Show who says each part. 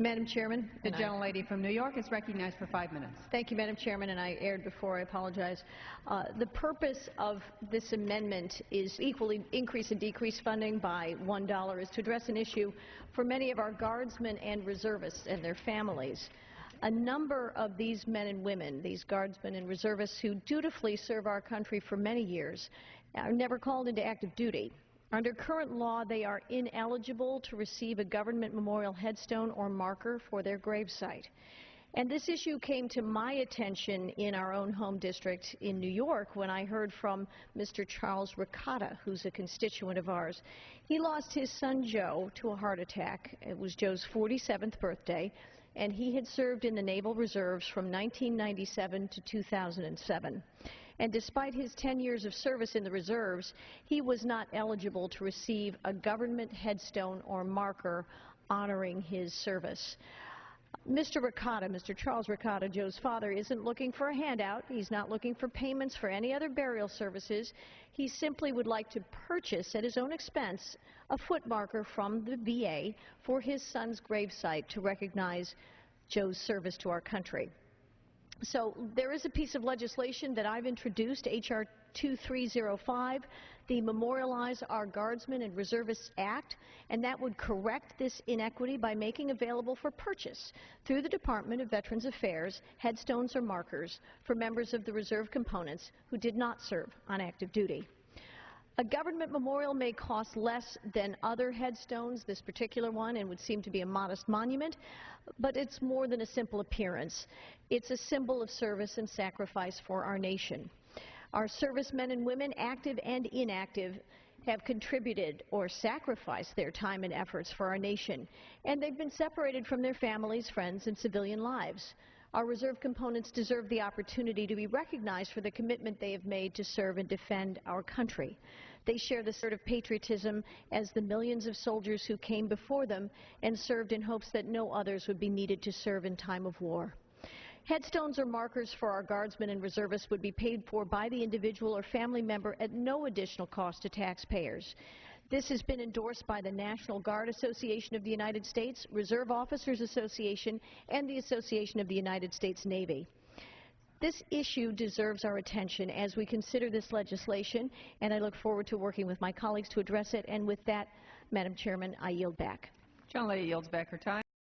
Speaker 1: Madam Chairman,
Speaker 2: The gentlelady from New York is recognized for 5 minutes.
Speaker 1: Thank you, Madam Chairman, and I erred before. I apologize. The purpose of this amendment is equally increase and decrease funding by $1 is to address an issue for many of our Guardsmen and Reservists and their families. A number of these men and women, these Guardsmen and Reservists who dutifully serve our country for many years, are never called into active duty. Under current law, they are ineligible to receive a government memorial headstone or marker for their gravesite. And this issue came to my attention in our own home district in New York when I heard from Mr. Charles Ricotta, who's a constituent of ours. He lost his son Joe to a heart attack. It was Joe's 47th birthday, and he had served in the Naval Reserves from 1997 to 2007. And despite his 10 years of service in the reserves, he was not eligible to receive a government headstone or marker honoring his service. Mr. Ricotta, Mr. Charles Ricotta, Joe's father, isn't looking for a handout. He's not looking for payments for any other burial services. He simply would like to purchase at his own expense a foot marker from the VA for his son's gravesite to recognize Joe's service to our country. So there is a piece of legislation that I've introduced, H.R. 2305, the Memorialize Our Guardsmen and Reservists Act, and that would correct this inequity by making available for purchase through the Department of Veterans Affairs headstones or markers for members of the reserve components who did not serve on active duty. A government memorial may cost less than other headstones, this particular one, and would seem to be a modest monument, but it's more than a simple appearance. It's a symbol of service and sacrifice for our nation. Our servicemen and women, active and inactive, have contributed or sacrificed their time and efforts for our nation, and they've been separated from their families, friends, and civilian lives. Our reserve components deserve the opportunity to be recognized for the commitment they have made to serve and defend our country. They share the sort of patriotism as the millions of soldiers who came before them and served in hopes that no others would be needed to serve in time of war. Headstones or markers for our Guardsmen and Reservists would be paid for by the individual or family member at no additional cost to taxpayers. This has been endorsed by the National Guard Association of the United States, Reserve Officers Association, and the Association of the United States Navy. This issue deserves our attention as we consider this legislation, and I look forward to working with my colleagues to address it. And with that, Madam Chairman, I yield back.
Speaker 2: Gentlelady yields back her time.